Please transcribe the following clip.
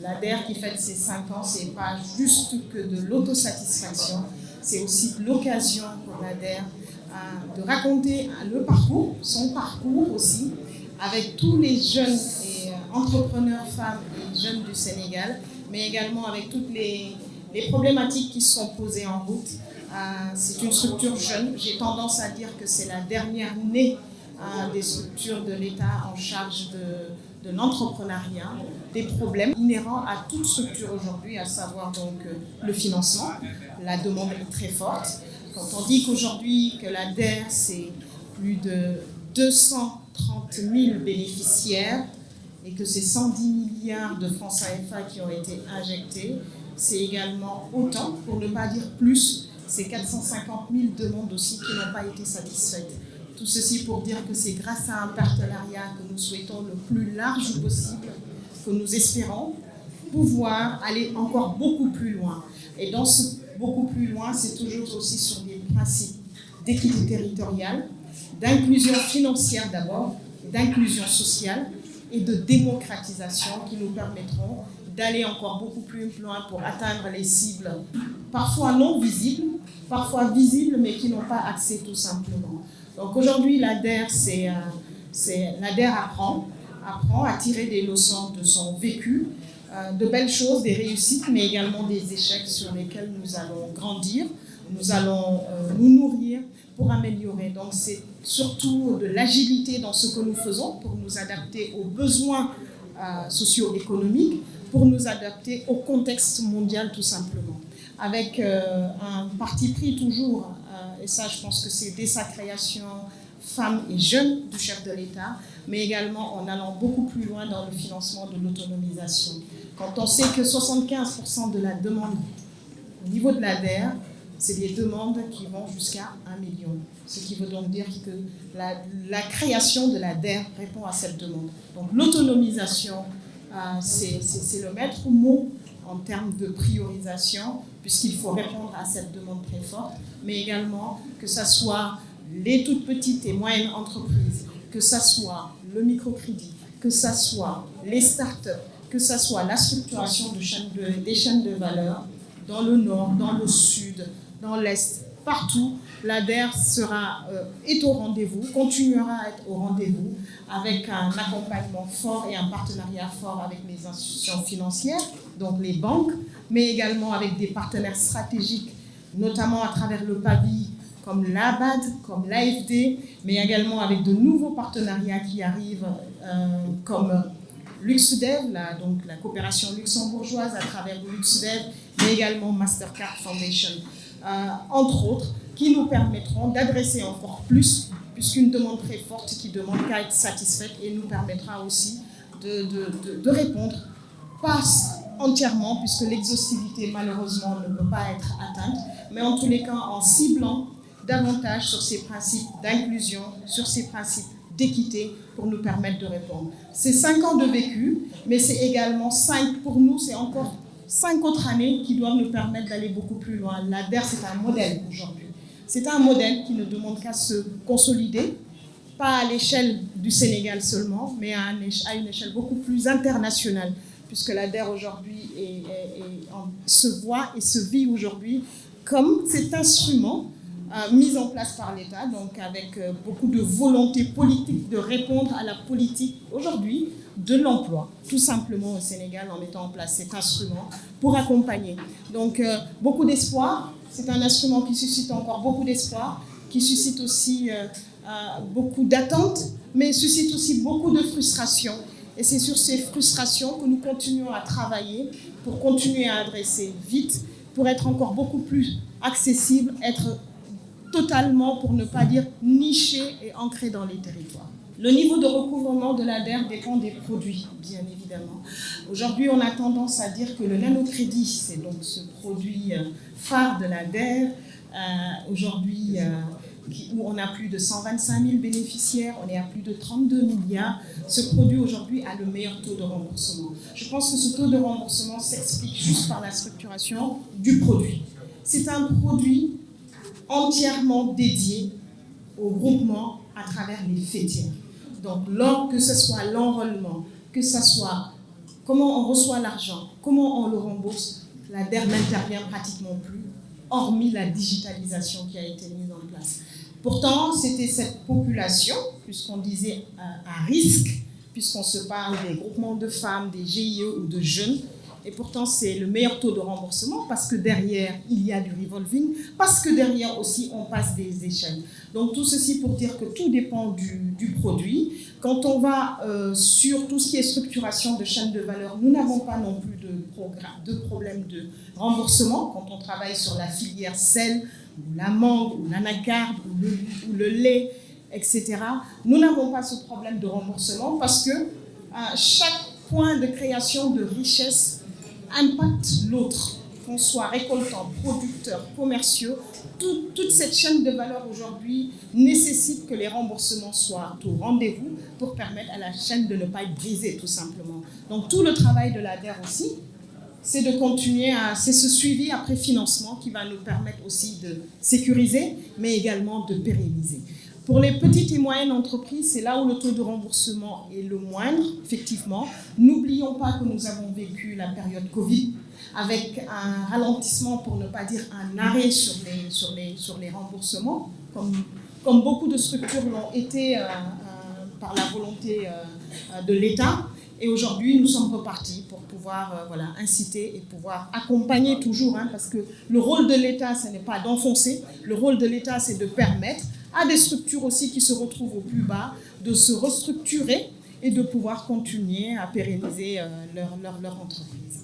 L'ADER qui fête ses 5 ans, ce n'est pas juste que de l'autosatisfaction, c'est aussi l'occasion pour l'ADER de raconter son parcours aussi, avec tous les jeunes et entrepreneurs femmes et jeunes du Sénégal, mais également avec toutes les problématiques qui sont posées en route. C'est une structure jeune. J'ai tendance à dire que c'est la dernière née des structures de l'État en charge de l'entrepreneuriat, des problèmes inhérents à toute structure aujourd'hui, à savoir donc le financement. La demande est très forte. Quand on dit qu'aujourd'hui que l'ADER, c'est plus de 230 000 bénéficiaires et que c'est 110 milliards de francs CFA qui ont été injectés, c'est également autant, pour ne pas dire plus, c'est 450 000 demandes aussi qui n'ont pas été satisfaites. Tout ceci pour dire que c'est grâce à un partenariat que nous souhaitons le plus large possible, que nous espérons pouvoir aller encore beaucoup plus loin. Et dans ce beaucoup plus loin, c'est toujours aussi sur des principes d'équité territoriale, d'inclusion financière d'abord, d'inclusion sociale et de démocratisation qui nous permettront d'aller encore beaucoup plus loin pour atteindre les cibles parfois non visibles, parfois visibles mais qui n'ont pas accès tout simplement. Donc aujourd'hui, l'ADER, l'ADER apprend à tirer des leçons de son vécu, de belles choses, des réussites, mais également des échecs sur lesquels nous allons grandir, nous allons nous nourrir pour améliorer. Donc c'est surtout de l'agilité dans ce que nous faisons pour nous adapter aux besoins socio-économiques, pour nous adapter au contexte mondial tout simplement. Avec un parti pris toujours, et ça je pense que c'est dès sa création, femmes et jeunes du chef de l'État, mais également en allant beaucoup plus loin dans le financement de l'autonomisation. Quand on sait que 75% de la demande au niveau de l'ADER, c'est des demandes qui vont jusqu'à 1 million. Ce qui veut donc dire que la création de l'ADER répond à cette demande. Donc l'autonomisation, c'est le maître mot en termes de priorisation, puisqu'il faut répondre à cette demande très forte, mais également que ce soit les toutes petites et moyennes entreprises, que ce soit le microcrédit, que ce soit les startups, que ce soit la structuration des chaînes de valeur dans le nord, dans le sud, dans l'est, partout, l'ADER est au rendez-vous, continuera à être au rendez-vous avec un accompagnement fort et un partenariat fort avec les institutions financières, donc les banques, mais également avec des partenaires stratégiques, notamment à travers le PAVI, comme l'ABAD, comme l'AFD, mais également avec de nouveaux partenariats qui arrivent, comme Luxdev, donc la coopération luxembourgeoise à travers Luxdev, mais également Mastercard Foundation, entre autres, qui nous permettront d'adresser encore plus, puisqu'une demande très forte qui demande qu'à être satisfaite et nous permettra aussi de répondre, pas entièrement, puisque l'exhaustivité malheureusement ne peut pas être atteinte, mais en tous les cas en ciblant davantage sur ces principes d'inclusion, sur ces principes d'équité pour nous permettre de répondre. C'est 5 ans de vécu, mais c'est également 5, pour nous, c'est encore 5 autres années qui doivent nous permettre d'aller beaucoup plus loin. L'ADER, c'est un modèle aujourd'hui. C'est un modèle qui ne demande qu'à se consolider, pas à l'échelle du Sénégal seulement, mais à une échelle beaucoup plus internationale, puisque l'ADER aujourd'hui se voit et se vit aujourd'hui comme cet instrument mis en place par l'État, donc avec beaucoup de volonté politique de répondre à la politique aujourd'hui de l'emploi, tout simplement au Sénégal, en mettant en place cet instrument pour accompagner. Donc beaucoup d'espoir, c'est un instrument qui suscite encore beaucoup d'espoir, qui suscite aussi beaucoup d'attentes, mais suscite aussi beaucoup de frustration. Et c'est sur ces frustrations que nous continuons à travailler pour continuer à adresser vite, pour être encore beaucoup plus accessible, être totalement, pour ne pas dire niché et ancré dans les territoires. Le niveau de recouvrement de l'ADER dépend des produits, bien évidemment. Aujourd'hui, on a tendance à dire que le nanocrédit, c'est donc ce produit phare de l'ADER, aujourd'hui, où on a plus de 125 000 bénéficiaires, on est à plus de 32 milliards. Ce produit aujourd'hui a le meilleur taux de remboursement. Je pense que ce taux de remboursement s'explique juste par la structuration du produit. C'est un produit entièrement dédié au groupement à travers les fêtières. Donc, que ce soit l'enrôlement, que ce soit comment on reçoit l'argent, comment on le rembourse, l'ADER n'intervient pratiquement plus, hormis la digitalisation qui a été mise en place. Pourtant, c'était cette population, puisqu'on disait à risque, puisqu'on se parle des groupements de femmes, des GIE ou de jeunes, et pourtant c'est le meilleur taux de remboursement parce que derrière, il y a du revolving, parce que derrière aussi, on passe des échelles. Donc tout ceci pour dire que tout dépend du produit. Quand on va sur tout ce qui est structuration de chaîne de valeur, nous n'avons pas non plus de problème de remboursement. Quand on travaille sur la filière sel, ou la mangue, ou l'anacarde, ou le lait, etc., nous n'avons pas ce problème de remboursement parce que chaque point de création de richesse impacte l'autre, qu'on soit récoltant, producteur, commerciaux. Toute cette chaîne de valeur aujourd'hui nécessite que les remboursements soient au rendez-vous pour permettre à la chaîne de ne pas être brisée, tout simplement. Donc tout le travail de l'ADER aussi, c'est de continuer c'est ce suivi après financement qui va nous permettre aussi de sécuriser, mais également de pérenniser. Pour les petites et moyennes entreprises, c'est là où le taux de remboursement est le moindre, effectivement. N'oublions pas que nous avons vécu la période Covid avec un ralentissement, pour ne pas dire un arrêt sur les remboursements, comme beaucoup de structures l'ont été par la volonté de l'État. Et aujourd'hui, nous sommes repartis pour pouvoir inciter et pouvoir accompagner toujours, parce que le rôle de l'État, ce n'est pas d'enfoncer, le rôle de l'État, c'est de permettre à des structures aussi qui se retrouvent au plus bas de se restructurer et de pouvoir continuer à pérenniser leur entreprise.